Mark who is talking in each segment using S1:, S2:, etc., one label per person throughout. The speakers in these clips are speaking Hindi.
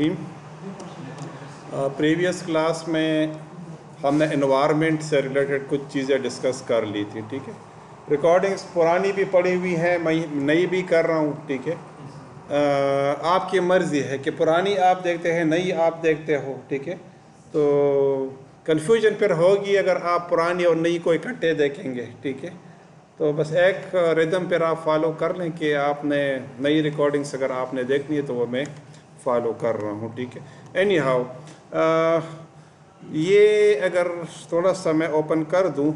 S1: रहीम। प्रीवियस क्लास में हमने एनवायरनमेंट से रिलेटेड कुछ चीज़ें डिस्कस कर ली थी, ठीक है। रिकॉर्डिंग्स पुरानी भी पड़ी हुई हैं, मैं नई भी कर रहा हूँ, ठीक है। आपकी मर्ज़ी है कि पुरानी आप देखते हैं, नई आप देखते हो, ठीक है। तो कन्फ्यूजन फिर होगी अगर आप पुरानी और नई को इकट्ठे देखेंगे, ठीक है। तो बस एक रिदम पर आप फॉलो कर लें कि आपने नई रिकॉर्डिंग्स अगर आपने देखनी है तो वो मैं फॉलो कर रहा हूँ, ठीक है। एनी हाउ, ये अगर थोड़ा सा मैं ओपन कर दूँ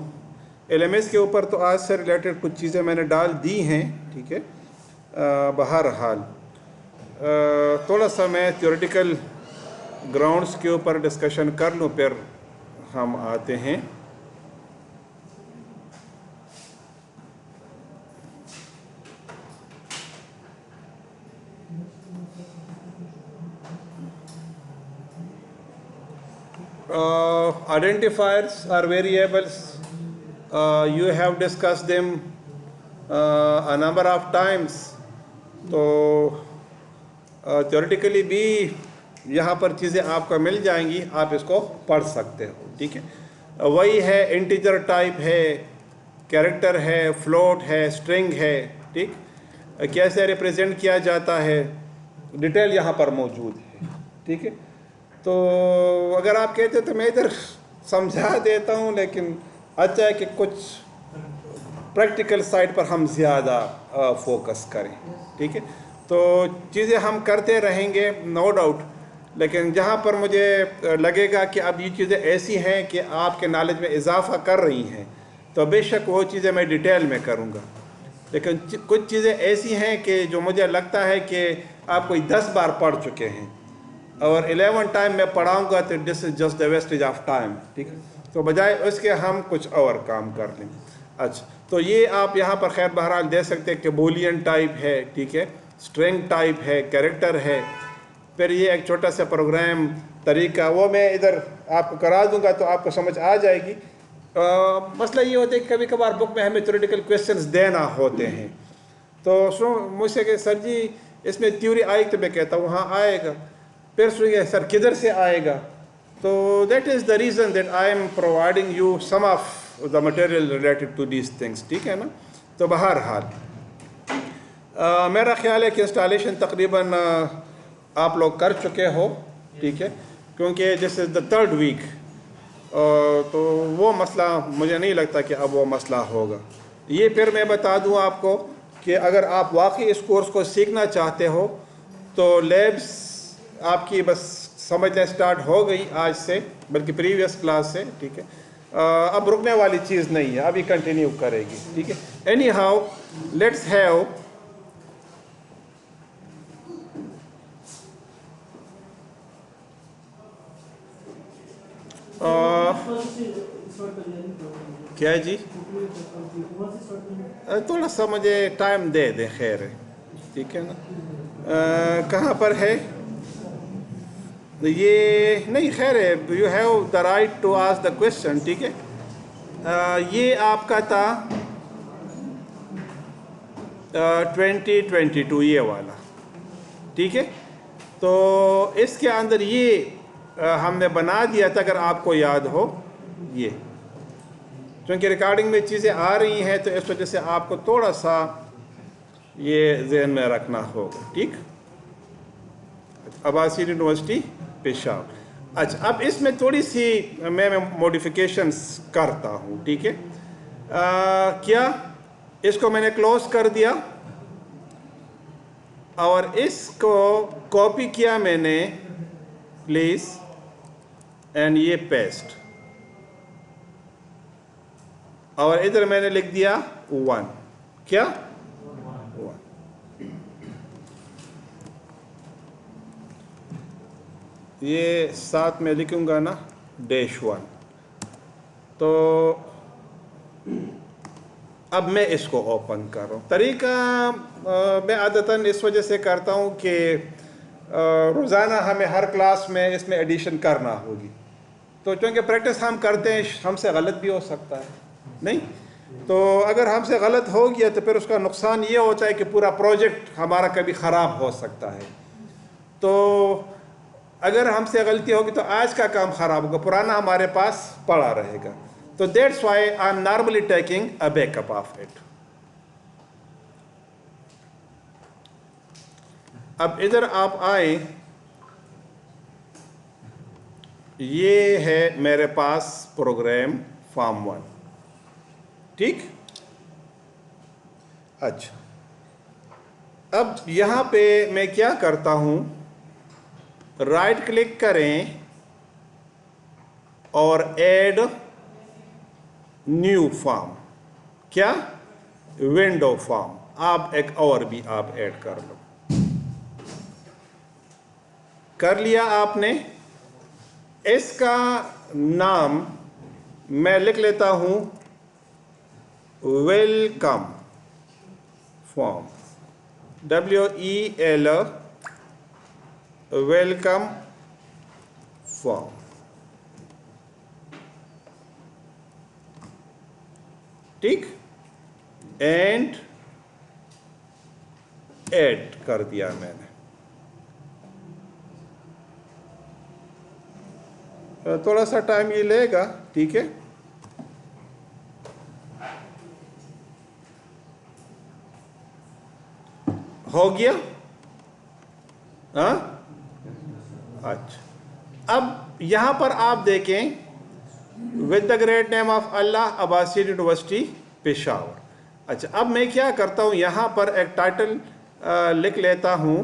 S1: LMS के ऊपर, तो आज से रिलेटेड कुछ चीज़ें मैंने डाल दी हैं, ठीक है। बहरहाल थोड़ा सा मैं थ्योरेटिकल ग्राउंड्स के ऊपर डिस्कशन कर लूँ, फिर हम आते हैं। Identifiers are variables. You have discussed them a number of times. तो theoretically भी यहाँ पर चीज़ें आपको मिल जाएंगी, आप इसको पढ़ सकते हो, ठीक है। वही है, इंटीजर टाइप है, कैरेक्टर है, फ्लोट है, स्ट्रिंग है, ठीक। कैसे रिप्रेजेंट किया जाता है, डिटेल यहाँ पर मौजूद है, ठीक है। तो अगर आप कहते तो मैं इधर समझा देता हूँ, लेकिन अच्छा है कि कुछ प्रैक्टिकल साइड पर हम ज़्यादा फोकस करें, ठीक है। तो चीज़ें हम करते रहेंगे नो डाउट, लेकिन जहाँ पर मुझे लगेगा कि अब ये चीज़ें ऐसी हैं कि आपके नॉलेज में इजाफ़ा कर रही हैं, तो बेशक वो चीज़ें मैं डिटेल में करूँगा। लेकिन कुछ चीज़ें ऐसी हैं कि जो मुझे लगता है कि आप कोई 10 बार पढ़ चुके हैं और 11 टाइम मैं पढ़ाऊँगा तो this is just the wastage of time, ठीक है। तो बजाय उसके हम कुछ और काम कर लें। अच्छा, तो ये आप यहाँ पर खैर बहरहाल दे सकते हैं कि बूलियन टाइप है, ठीक है, स्ट्रिंग टाइप है, कैरेक्टर है। फिर ये एक छोटा सा प्रोग्राम तरीका, वो मैं इधर आपको करा दूंगा तो आपको समझ आ जाएगी। मसला ये होता है कि कभी कभार बुक में हमें थ्योरेटिकल क्वेश्चंस देना होते हैं, तो मुझसे कि सर जी इसमें थ्योरी आएगी, तो मैं कहता हूँ हाँ आएगा। फिर सुनिए सर किधर से आएगा, तो that is the reason that I am providing you some of the material related to these things, ठीक है ना। तो बहरहाल मेरा ख्याल है कि इंस्टॉलेशन तकरीबन आप लोग कर चुके हो, ठीक है, क्योंकि this is the 3rd week. तो वो मसला मुझे नहीं लगता कि अब वो मसला होगा। ये फिर मैं बता दूं आपको कि अगर आप वाकई इस कोर्स को सीखना चाहते हो तो लैब्स आपकी बस समझना स्टार्ट हो गई आज से, बल्कि प्रीवियस क्लास से, ठीक है। अब रुकने वाली चीज़ नहीं है, अभी कंटिन्यू करेगी, ठीक है। एनी हाउ, लेट्स हैव क्या है जी, थोड़ा सा मुझे टाइम दे दे, खैर है, ठीक है ना। कहाँ पर है ये, नहीं खैर है, you have the right to ask the question, ठीक है। ये आपका था 2022 ये वाला, ठीक है। तो इसके अंदर ये हमने बना दिया था, अगर आपको याद हो, ये क्योंकि रिकॉर्डिंग में चीज़ें आ रही हैं तो इस वजह से आपको थोड़ा सा ये जहन में रखना होगा, ठीक। अब्बासी यूनिवर्सिटी पेशावर। अच्छा, अब इसमें थोड़ी सी मैं मॉडिफिकेशंस करता हूँ, ठीक है। क्या इसको मैंने क्लोज कर दिया और इसको कॉपी किया मैंने, प्लीज़, एंड ये पेस्ट, और इधर मैंने लिख दिया 1, क्या 1। ये साथ में लिखूंगा ना -1। तो अब मैं इसको ओपन कर रहा हूँ। तरीका मैं आदतन इस वजह से करता हूँ कि रोज़ाना हमें हर क्लास में इसमें एडिशन करना होगी, तो चूँकि प्रैक्टिस हम करते हैं, हमसे गलत भी हो सकता है, नहीं तो अगर हमसे गलत हो गया तो फिर उसका नुकसान ये होता है कि पूरा प्रोजेक्ट हमारा कभी ख़राब हो सकता है। तो अगर हमसे गलती होगी तो आज का काम खराब होगा, पुराना हमारे पास पड़ा रहेगा। तो that's why I am normally taking a backup of it. अब इधर आप आए, ये है मेरे पास प्रोग्राम फॉर्म 1, ठीक। अच्छा, अब यहां पे मैं क्या करता हूं, राइट क्लिक करें और ऐड न्यू फॉर्म, क्या, विंडो फॉर्म। आप एक और भी आप ऐड कर लो, कर लिया आपने। इसका नाम मैं लिख लेता हूं welcome form, WEL, welcome form, ठीक। एंड ऐड कर दिया मैंने। थोड़ा सा टाइम ये लेगा, ठीक है। हो गया, हाँ। अच्छा, अब यहां पर आप देखें, with the great name of Allah, Abasyn university Peshawar. अच्छा, अब मैं क्या करता हूं, यहां पर एक टाइटल लिख लेता हूं,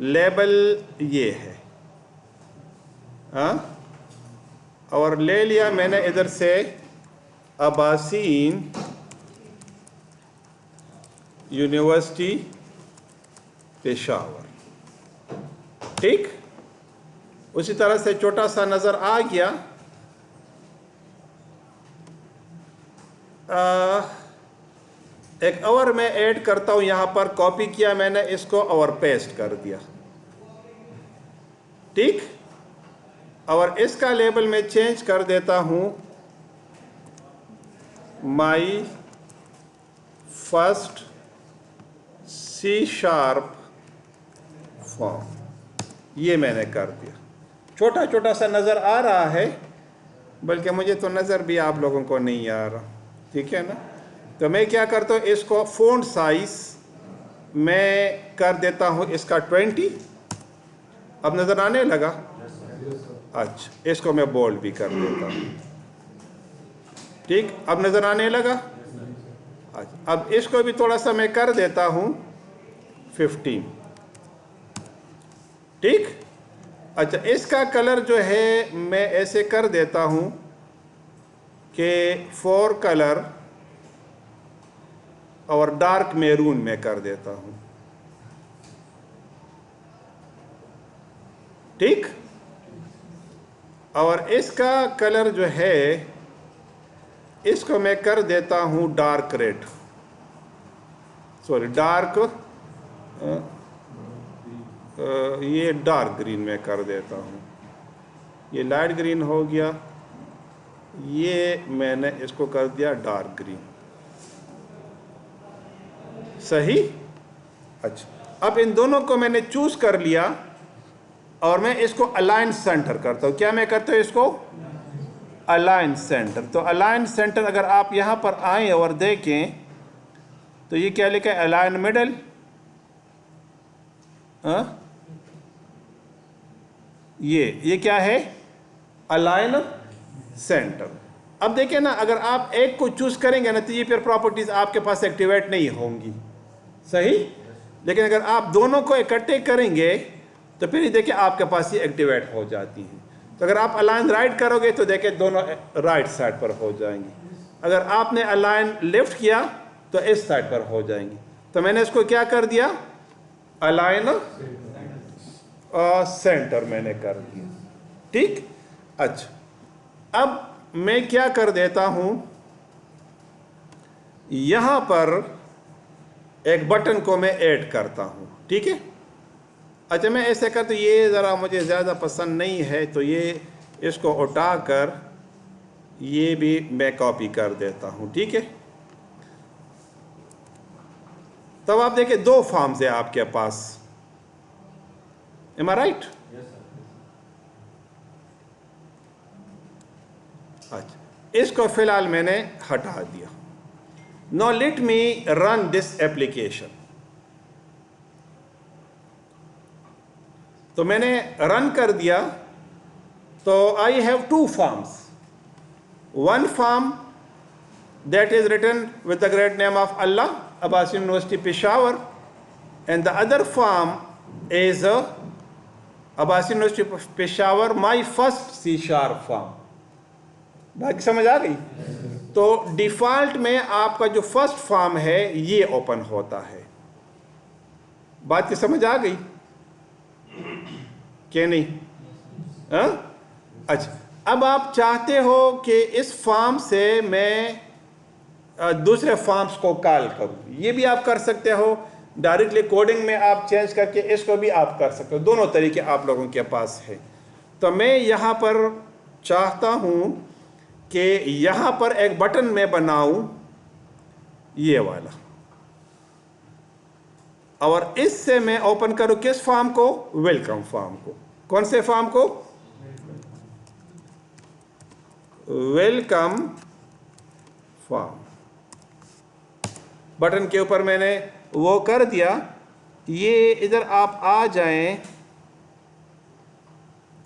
S1: लेबल ये है, हाँ। और ले लिया मैंने इधर से अब्बासिन यूनिवर्सिटी पेशावर, ठीक। उसी तरह से छोटा सा नज़र आ गया। एक और मैं ऐड करता हूं, यहां पर कॉपी किया मैंने इसको और पेस्ट कर दिया, ठीक। और इसका लेबल मैं चेंज कर देता हूं, माई फर्स्ट C# फॉर्म, ये मैंने कर दिया। छोटा छोटा सा नज़र आ रहा है, बल्कि मुझे तो नज़र भी आप लोगों को नहीं आ रहा, ठीक है ना। तो मैं क्या करता हूँ, इसको फ़ॉन्ट साइज मैं कर देता हूँ इसका 20। अब नज़र आने लगा। अच्छा, इसको मैं बोल्ड भी कर देता हूँ, ठीक। अब नज़र आने लगा। अच्छा, अब इसको भी थोड़ा सा मैं कर देता हूँ 15, ठीक। अच्छा, इसका कलर जो है मैं ऐसे कर देता हूँ कि 4 कलर और डार्क मैरून में कर देता हूँ, ठीक। और इसका कलर जो है इसको मैं कर देता हूँ डार्क रेड, सॉरी डार्क, ये डार्क ग्रीन में कर देता हूँ। ये लाइट ग्रीन हो गया, ये मैंने इसको कर दिया डार्क ग्रीन, सही। अच्छा, अब इन दोनों को मैंने चूज कर लिया और मैं इसको अलाइन सेंटर करता हूँ। क्या मैं करता हूँ इसको, अलाइन सेंटर। तो अलाइन सेंटर अगर आप यहाँ पर आए और देखें तो ये क्या लिखा है, अलाइन मिडल, ये क्या है, अलाइन सेंटर। अब देखिए ना, अगर आप एक को चूज करेंगे ना तो ये फिर प्रॉपर्टीज आपके पास एक्टिवेट नहीं होंगी, सही। लेकिन अगर आप दोनों को इकट्ठे करेंगे तो फिर ये देखिए आपके पास ये एक्टिवेट हो जाती हैं। तो अगर आप अलाइन राइट करोगे तो देखिए दोनों राइट साइड पर हो जाएंगी, अगर आपने अलाइन लेफ्ट किया तो इस साइड पर हो जाएंगी। तो मैंने इसको क्या कर दिया, अलाइन सेंटर मैंने कर दिया, ठीक। अच्छा, अब मैं क्या कर देता हूं, यहां पर एक बटन को मैं ऐड करता हूं, ठीक है। अच्छा, मैं ऐसे करता हूं, ये ज़रा मुझे ज़्यादा पसंद नहीं है, तो ये इसको उठाकर ये भी मैं कॉपी कर देता हूं, ठीक है। तब आप देखिए दो फॉर्म्स है आपके पास। एम आई राइट? अच्छा, इसको फिलहाल मैंने हटा दिया। No let me run this application. तो मैंने रन कर दिया। तो I have two forms, one form that is written with the great name of Allah, Abbas University Peshawar, and the other form is Abbas University Peshawar, my first C# form। बाकी समझ आ गई? तो डिफ़ॉल्ट में आपका जो फर्स्ट फॉर्म है ये ओपन होता है। बात की समझ आ गई कि नहीं? हाँ? अच्छा, अब आप चाहते हो कि इस फॉर्म से मैं दूसरे फॉर्म्स को कॉल करूँ, ये भी आप कर सकते हो। डायरेक्टली कोडिंग में आप चेंज करके इसको भी आप कर सकते हो। दोनों तरीके आप लोगों के पास है। तो मैं यहाँ पर चाहता हूँ कि यहाँ पर एक बटन मैं बनाऊँ ये वाला, और इससे मैं ओपन करूँ किस फॉर्म को? वेलकम फॉर्म को। कौन से फॉर्म को? Welcome form. बटन के ऊपर मैंने वो कर दिया। ये इधर आप आ जाएं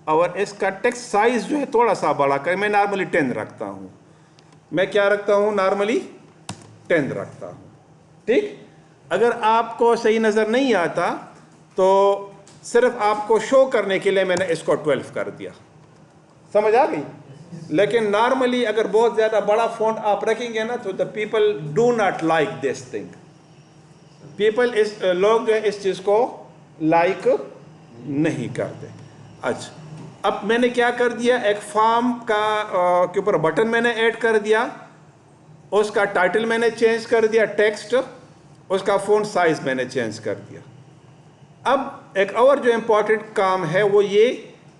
S1: और इसका टेक्स्ट साइज जो है थोड़ा सा बड़ा करें। मैं नॉर्मली 10 रखता हूँ। मैं क्या रखता हूँ? नॉर्मली 10 रखता हूँ। ठीक? अगर आपको सही नज़र नहीं आता तो सिर्फ आपको शो करने के लिए मैंने इसको 12 कर दिया। समझ आ गई? लेकिन नॉर्मली अगर बहुत ज़्यादा बड़ा फॉन्ट आप रखेंगे ना तो the people do not like this thing. लोग जो है इस चीज़ को लाइक नहीं करते। अच्छा, अब मैंने क्या कर दिया? एक फॉर्म के ऊपर बटन मैंने ऐड कर दिया, उसका टाइटल मैंने चेंज कर दिया, टेक्स्ट, उसका फॉन्ट साइज मैंने चेंज कर दिया। अब एक और जो इम्पोर्टेंट काम है वो ये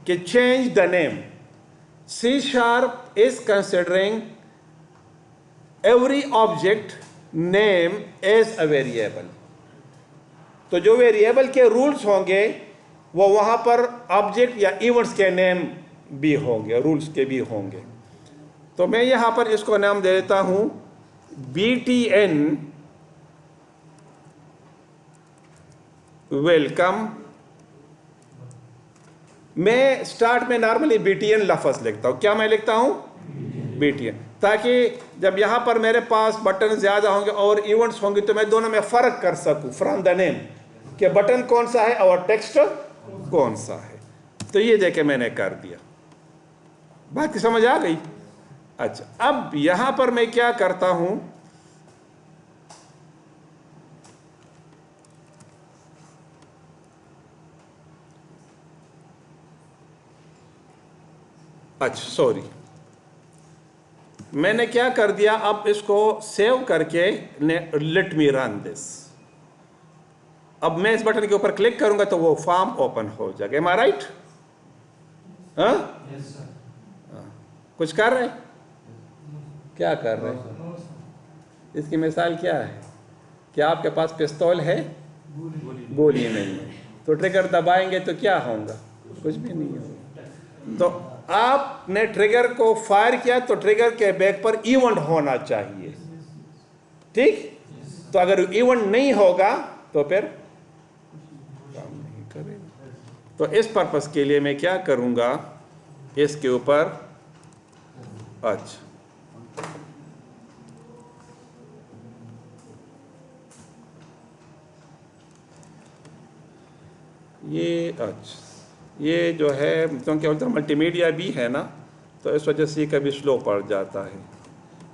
S1: कि change the name. C# is considering every object name as a variable। तो जो वेरिएबल के रूल्स होंगे वो वहाँ पर ऑब्जेक्ट या इवेंट्स के नेम भी होंगे, रूल्स के भी होंगे। तो मैं यहाँ पर इसको नाम दे देता हूँ BTN वेलकम। मैं स्टार्ट में नॉर्मली BTN लफ्ज़ लिखता हूँ। क्या मैं लिखता हूँ? BTN, ताकि जब यहाँ पर मेरे पास बटन ज़्यादा होंगे और इवेंट्स होंगे तो मैं दोनों में फ़र्क कर सकूँ फ्रॉम द नेम कि बटन कौन सा है और टेक्स्ट कौन सा है। तो ये देखे मैंने कर दिया। बात की समझ आ गई? अच्छा, अब यहाँ पर मैं क्या करता हूँ? अच्छा सॉरी, मैंने क्या कर दिया? अब इसको सेव करके लेट मी रन दिस। अब मैं इस बटन के ऊपर क्लिक करूंगा तो वो फॉर्म ओपन हो जाएगा। एम आई राइट? हाँ, कुछ कर रहे? क्या कर रहे? इसकी मिसाल क्या है? क्या आपके पास पिस्तौल है? गोली नहीं है। तो ट्रिगर दबाएंगे तो क्या होगा? कुछ भी नहीं होगा। तो आपने ट्रिगर को फायर किया तो ट्रिगर के बैक पर इवेंट होना चाहिए। ठीक? तो अगर इवेंट नहीं होगा तो फिर काम नहीं करेगा। तो इस पर्पस के लिए मैं क्या करूंगा? इसके ऊपर अच्छा, ये जो है क्योंकि उधर मल्टीमीडिया भी है ना तो इस वजह से ये कभी स्लो पड़ जाता है।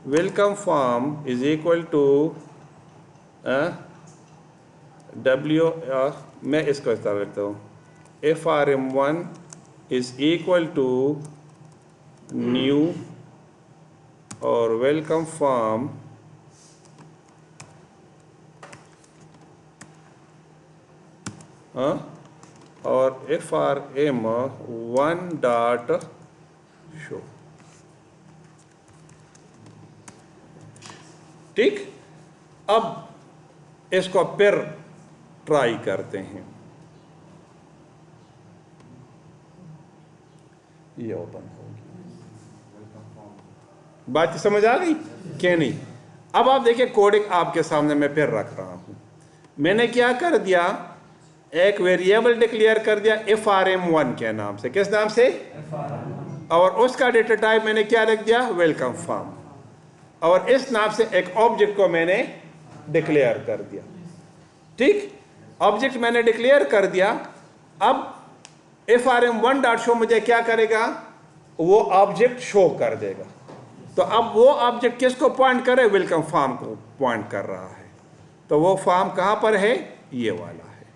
S1: Welcome form is equal to मैं इसको इस तरह रखता हूँ FRM1 is equal to new और वेलकम फॉर्म और FRM1 डॉट शो। ठीक? अब इसको फिर ट्राई करते हैं। ये ओपन होगी, बात समझ आ गई क्या नहीं? अब आप देखिए कोडिंग आपके सामने मैं फिर रख रहा हूं। मैंने क्या कर दिया, एक वेरिएबल डिक्लेयर कर दिया FRM1 के नाम से। किस नाम से? और उसका डेटा टाइप मैंने क्या रख दिया, वेलकम फॉर्म। और इस नाम से एक ऑब्जेक्ट को मैंने डिक्लेयर कर दिया। ठीक, ऑब्जेक्ट मैंने डिक्लेयर कर दिया। अब FRM1.show मुझे क्या करेगा, वो ऑब्जेक्ट शो कर देगा। तो अब वो ऑब्जेक्ट किसको पॉइंट करे, वेलकम फॉर्म को पॉइंट कर रहा है। तो वो फॉर्म कहां पर है, ये वाला है।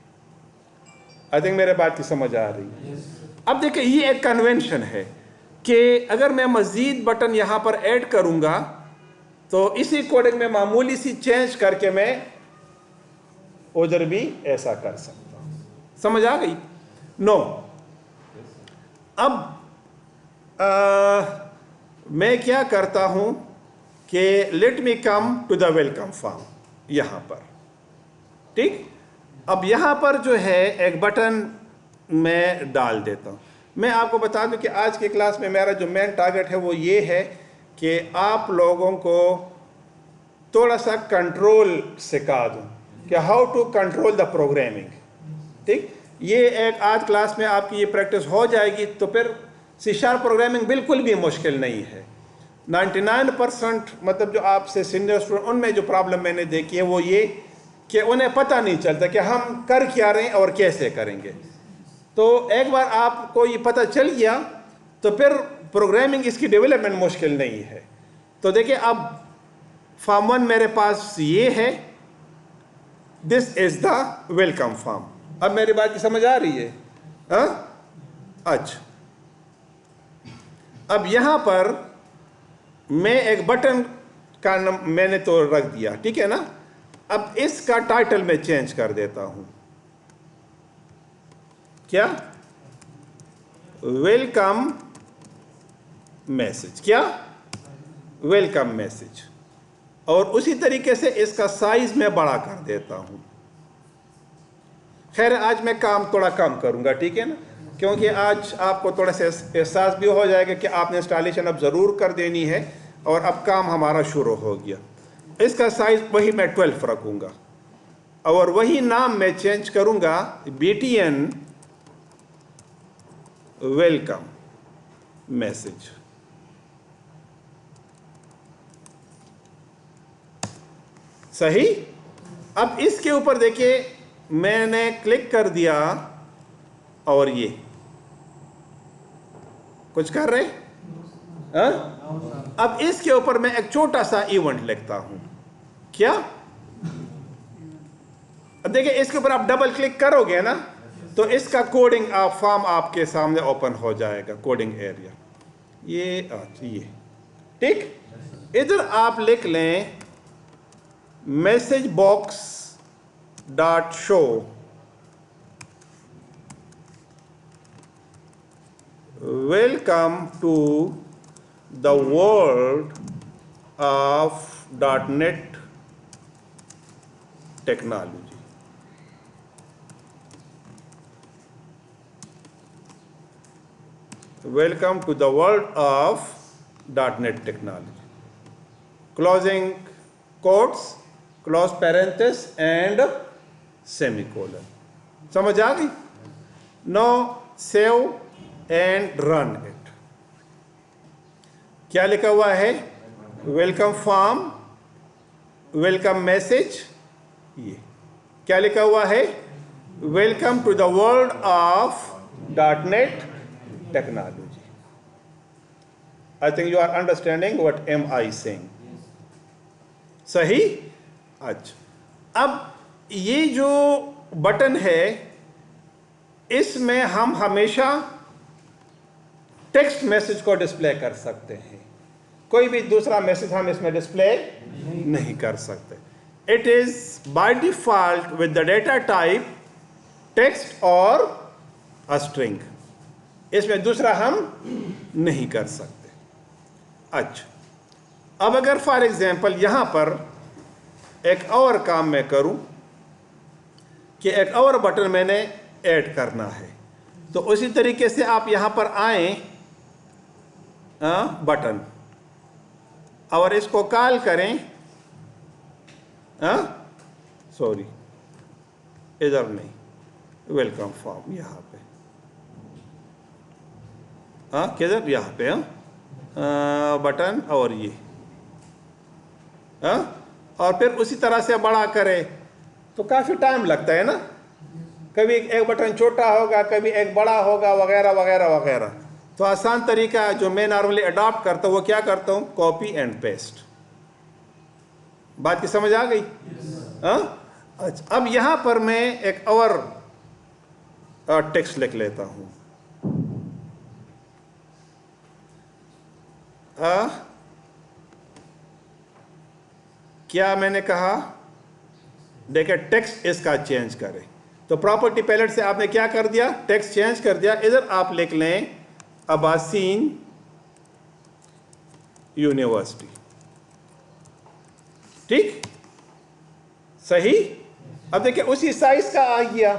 S1: आई थिंक मेरे बात की समझ आ रही है। अब देखिए ये एक कन्वेंशन है कि अगर मैं मजीद बटन यहां पर ऐड करूंगा तो इसी कोडिंग में मामूली सी चेंज करके मैं उधर भी ऐसा कर सकता हूं। समझ आ गई? नो। अब मैं क्या करता हूं कि let me come to the welcome form यहां पर। ठीक, अब यहां पर जो है एक बटन मैं डाल देता हूं। मैं आपको बता दूं कि आज की क्लास में मेरा जो मेन टारगेट है वो ये है कि आप लोगों को थोड़ा सा कंट्रोल सिखा दूं कि how to control the programming. ठीक, ये एक आज क्लास में आपकी ये प्रैक्टिस हो जाएगी तो फिर C# प्रोग्रामिंग बिल्कुल भी मुश्किल नहीं है। 99% मतलब जो आपसे सीनियर स्टूडेंट, उनमें जो प्रॉब्लम मैंने देखी है वो ये कि उन्हें पता नहीं चलता कि हम कर क्या रहे हैं और कैसे करेंगे। तो एक बार आपको ये पता चल गया तो फिर प्रोग्रामिंग इसकी डेवलपमेंट मुश्किल नहीं है। तो देखिए अब फॉर्म 1 मेरे पास ये है, this is the welcome form. अब मेरी बात की समझ आ रही है? हाँ, अच्छा। अब यहां पर मैं एक बटन का मैंने तो रख दिया, ठीक है ना। अब इसका टाइटल मैं चेंज कर देता हूं, क्या, वेलकम मैसेज। क्या, वेलकम मैसेज। और उसी तरीके से इसका साइज मैं बड़ा कर देता हूं। खैर आज मैं काम थोड़ा कम करूंगा, ठीक है ना, क्योंकि आज आपको थोड़ा सा एहसास भी हो जाएगा कि आपने इंस्टॉलेशन अब ज़रूर कर देनी है और अब काम हमारा शुरू हो गया। इसका साइज वही मैं 12 रखूंगा और वही नाम मैं चेंज करूंगा, BTN वेलकम मैसेज। सही। अब इसके ऊपर देखिए मैंने क्लिक कर दिया और ये कुछ कर रहे हाँ? अब इसके ऊपर मैं एक छोटा सा इवेंट लिखता हूं, क्या। अब देखिए इसके ऊपर आप डबल क्लिक करोगे ना तो इसका कोडिंग फॉर्म आपके सामने ओपन हो जाएगा, कोडिंग एरिया। ये ठीक। इधर आप लिख लें message box dot show welcome to the world of .NET technology. Welcome to the world of .NET technology. Closing quotes, close parenthesis and semicolon. समझ आ गई? No save and run it. क्या लिखा हुआ है, वेलकम फॉर्म, वेलकम मैसेज। ये क्या लिखा हुआ है, welcome to the world of .NET technology. I think you are understanding what am I saying. सही। अच्छा, अब ये जो बटन है इसमें हम हमेशा टेक्स्ट मैसेज को डिस्प्ले कर सकते हैं, कोई भी दूसरा मैसेज हम इसमें डिस्प्ले नहीं कर सकते। It is by default with the data type text और अ स्ट्रिंग, इसमें दूसरा हम नहीं कर सकते। अच्छा, अब अगर फॉर एग्जांपल यहां पर एक और काम मैं करूं कि एक और बटन मैंने ऐड करना है। तो उसी तरीके से आप यहाँ पर आए बटन और इसको कॉल करें, सॉरी इधर नहीं, वेलकम फॉर्म यहाँ पे, किधर, यहाँ पे बटन और ये, और फिर उसी तरह से बड़ा करें तो काफ़ी टाइम लगता है ना, कभी एक बटन छोटा होगा, कभी एक बड़ा होगा, वगैरह वगैरह वगैरह। तो आसान तरीका जो मैं नॉर्मली अडॉप्ट करता हूँ वो क्या करता हूँ, कॉपी एंड पेस्ट। बात की समझ आ गई? अच्छा, अब यहाँ पर मैं एक और टेक्स्ट लिख लेता हूँ। क्या मैंने कहा, देखिए टेक्स्ट इसका चेंज करें। तो प्रॉपर्टी पैलेट से आपने क्या कर दिया, टेक्स्ट चेंज कर दिया। इधर आप लिख लें अब्बासीन यूनिवर्सिटी, ठीक, सही। अब देखिए उसी साइज का आ गया,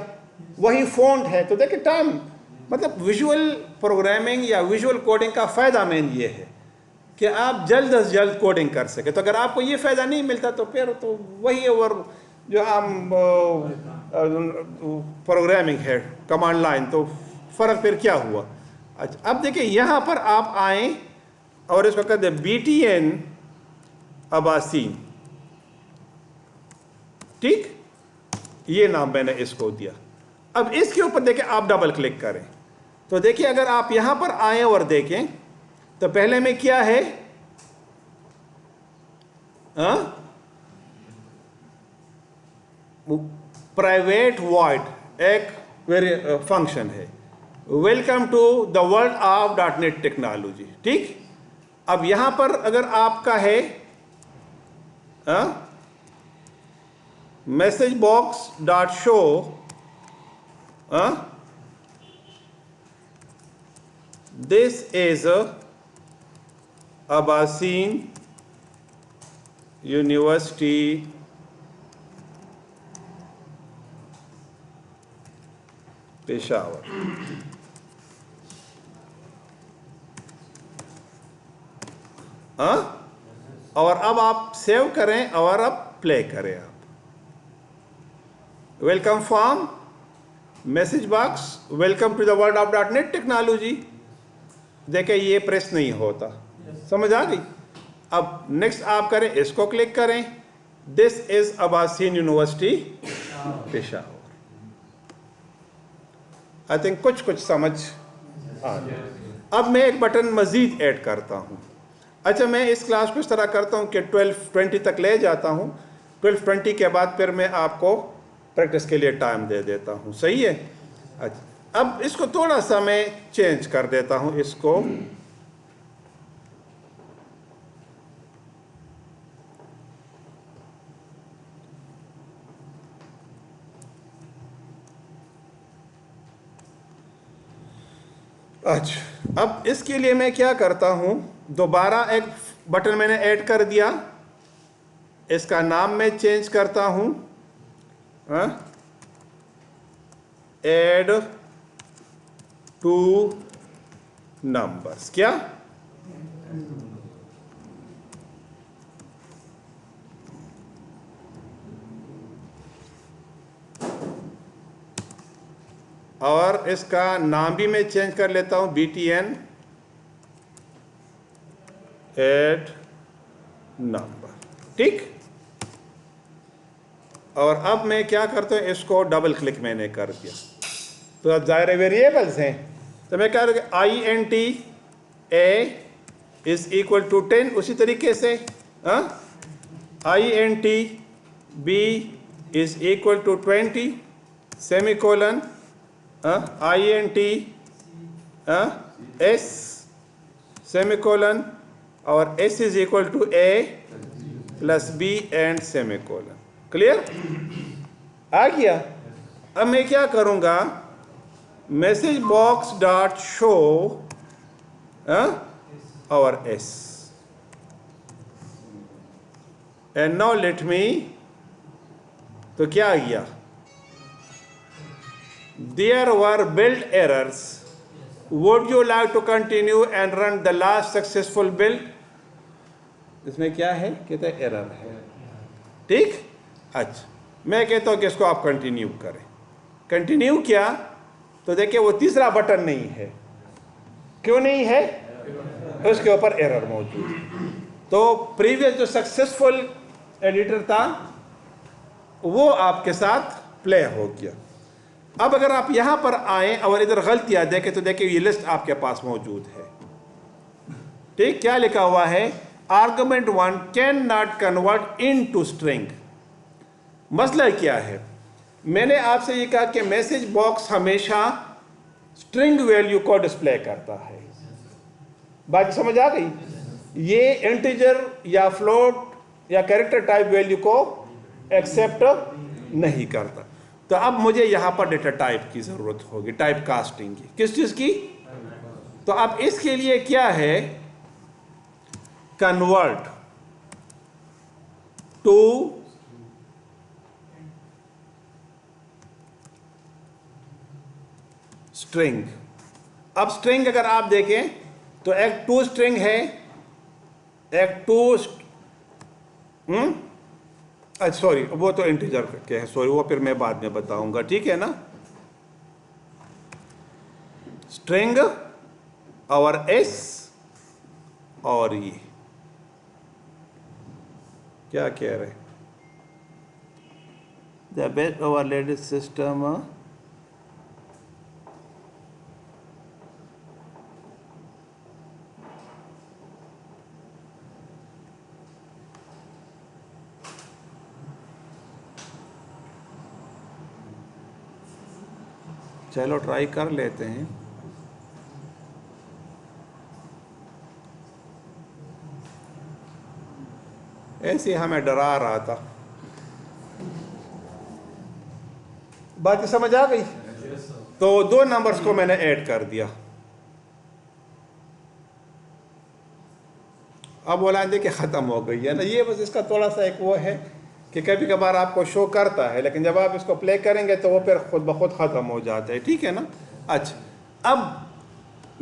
S1: वही फॉन्ट है। तो देखिए टाइम, मतलब विजुअल प्रोग्रामिंग या विजुअल कोडिंग का फ़ायदा मेन ये है कि आप जल्द से जल्द कोडिंग कर सके। तो अगर आपको ये फ़ायदा नहीं मिलता तो फिर तो वही और जो हम प्रोग्रामिंग है कमांड लाइन, तो फ़र्क फिर क्या हुआ। अच्छा, अब देखिए यहाँ पर आप आए और इसको कहते हैं BTN अब्बासीन, ठीक, ये नाम मैंने इसको दिया। अब इसके ऊपर देखिए आप डबल क्लिक करें तो देखिए अगर आप यहां पर आए और देखें तो पहले में क्या है, प्राइवेट वॉइड एक फंक्शन है, welcome to the world of .NET technology, ठीक। अब यहां पर अगर आपका है message box dot show, this is Abasyn university Peshawar, और अब आप सेव करें और अब प्ले करें। आप welcome form, message box, welcome to the world of .NET technology. देखिए ये प्रेस नहीं होता, समझ आ गई। अब नेक्स्ट आप करें, इसको क्लिक करें, this is Abasyn university Peshawar. I think कुछ समझ आ गया। अब मैं एक बटन मजीद ऐड करता हूँ। अच्छा, मैं इस क्लास को इस तरह करता हूँ कि 12:20 तक ले जाता हूँ। 12:20 के बाद फिर मैं आपको प्रैक्टिस के लिए टाइम दे देता हूँ, सही है। अच्छा, अब इसको थोड़ा सा मैं चेंज कर देता हूँ इसको, अच्छा। अब इसके लिए मैं क्या करता हूँ, दोबारा एक बटन मैंने ऐड कर दिया, इसका नाम मैं चेंज करता हूँ, ऐड टू नंबर्स, क्या, और इसका नाम भी मैं चेंज कर लेता हूं, BTN ऐड नंबर, ठीक। और अब मैं क्या करता हूं, इसको डबल क्लिक मैंने कर दिया। तो अब ज़ाहिर वेरिएबल्स हैं, तो मैं क्या करूँगा, INT A is equal to 10, उसी तरीके से INT B is equal to 20, semicolon, INT S semicolon, और S is equal to A plus B and semicolon. Clear आ गया। अब मैं क्या करूँगा, मैसेज बॉक्स डॉट शो और S, and now let me, तो क्या आ गया, there were build errors, would you like to continue and run the last successful build? इसमें क्या है, कहते हैं एरर है। ठीक, अच्छा मैं कहता हूं कि इसको आप कंटिन्यू करें। कंटिन्यू किया तो देखिए वो तीसरा बटन नहीं है। क्यों नहीं है? उसके ऊपर एरर मौजूद है। तो प्रीवियस जो सक्सेसफुल एडिटर था वो आपके साथ प्ले हो गया। अब अगर आप यहां पर आए और इधर गलतियां देखें तो देखिए ये लिस्ट आपके पास मौजूद है। ठीक, क्या लिखा हुआ है? Argument 1 can not convert into string. मसला क्या है? मैंने आपसे ये कहा कि मैसेज बॉक्स हमेशा स्ट्रिंग वैल्यू को डिस्प्ले करता है। बात समझ आ गई? ये इंटीजर या फ्लोट या कैरेक्टर टाइप वैल्यू को एक्सेप्ट नहीं करता। तो अब मुझे यहां पर डेटा टाइप की जरूरत होगी, टाइप कास्टिंग की। किस चीज की? तो अब इसके लिए क्या है? Convert to string. अब स्ट्रिंग अगर आप देखें तो एक टू स्ट्रिंग है, एक टू सॉरी वो तो इंटीजर के है, सॉरी वो फिर मैं बाद में बताऊंगा, ठीक है ना। स्ट्रिंग और एस और ये क्या कह रहे? द बेस्ट ओवरलेड सिस्टम चलो ट्राई कर लेते हैं। ऐसे ही हमें डरा रहा था। बात समझ आ गई? तो दो नंबर्स को मैंने ऐड कर दिया। अब बोला देखिए ख़त्म हो गई है ना। ये बस इसका थोड़ा सा एक वो है कि कभी कभार आपको शो करता है, लेकिन जब आप इसको प्ले करेंगे तो वो फिर खुद ब खुद ख़त्म हो जाता है, ठीक है ना। अच्छा, अब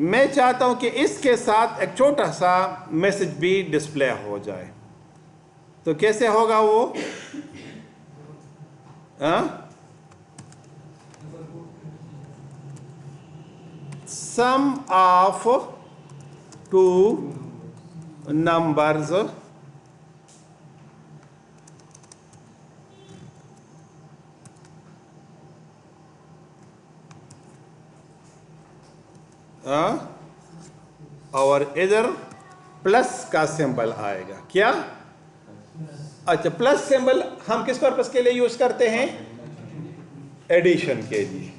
S1: मैं चाहता हूं कि इसके साथ एक छोटा सा मैसेज भी डिस्प्ले हो जाए। तो कैसे होगा वो? सम ऑफ टू नंबर्स और इधर प्लस का सिंबल आएगा। क्या? अच्छा, प्लस सिंबल हम किस पर्पस के लिए यूज करते हैं? एडिशन के लिए।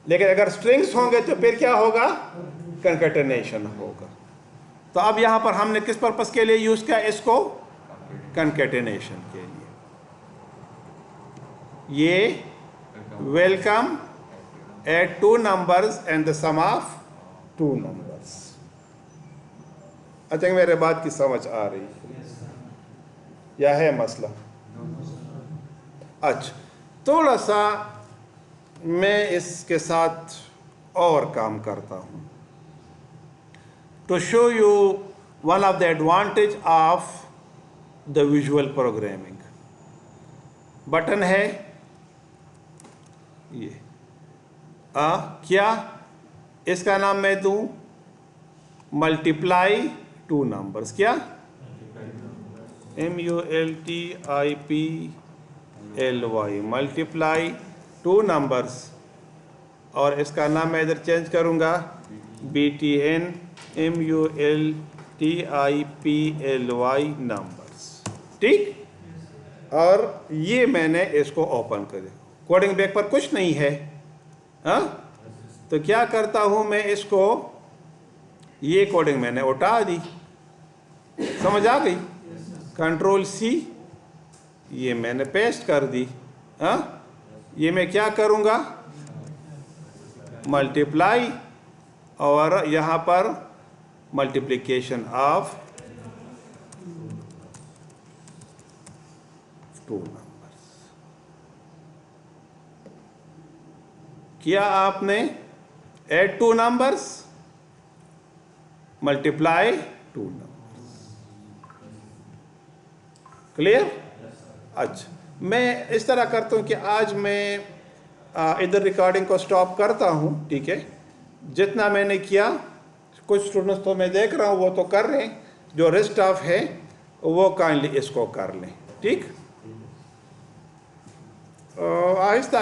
S1: लेकिन अगर स्ट्रिंग्स होंगे तो फिर क्या होगा? कंकैटिनेशन होगा। तो अब यहां पर हमने किस पर्पस के लिए यूज किया इसको? कंकैटिनेशन के लिए। ये welcome add two numbers and the sum of two numbers. अच्छा, मेरे बात की समझ आ रही है या है मसला? अच्छा, थोड़ा सा मैं इसके साथ और काम करता हूं to show you one of the advantage of the visual programming. Button है ये क्या? इसका नाम मैं दूं मल्टीप्लाई टू नंबर्स। क्या? MULTIPLY, multiply two numbers. और इसका नाम मैं इधर चेंज करूंगा BTN MULTIPLY नंबर्स। ठीक, और ये मैंने इसको ओपन कर दिया। कोडिंग बैग पर कुछ नहीं है। तो क्या करता हूं मैं इसको, ये कोडिंग मैंने उठा दी। समझ आ गई? कंट्रोल C, ये मैंने पेस्ट कर दी। ये मैं क्या करूंगा? मल्टीप्लाई और यहां पर मल्टीप्लिकेशन ऑफ टू नंबर्स। किया आपने, add two numbers, multiply two numbers. Clear? अच्छा, मैं इस तरह करता हूँ कि आज मैं इधर रिकॉर्डिंग को स्टॉप करता हूँ, ठीक है। जितना मैंने किया, कुछ स्टूडेंट्स तो मैं देख रहा हूँ वो तो कर रहे हैं, जो रेस्ट ऑफ है वो काइंडली इसको कर लें, ठीक। आहिस्ता आहिस्ता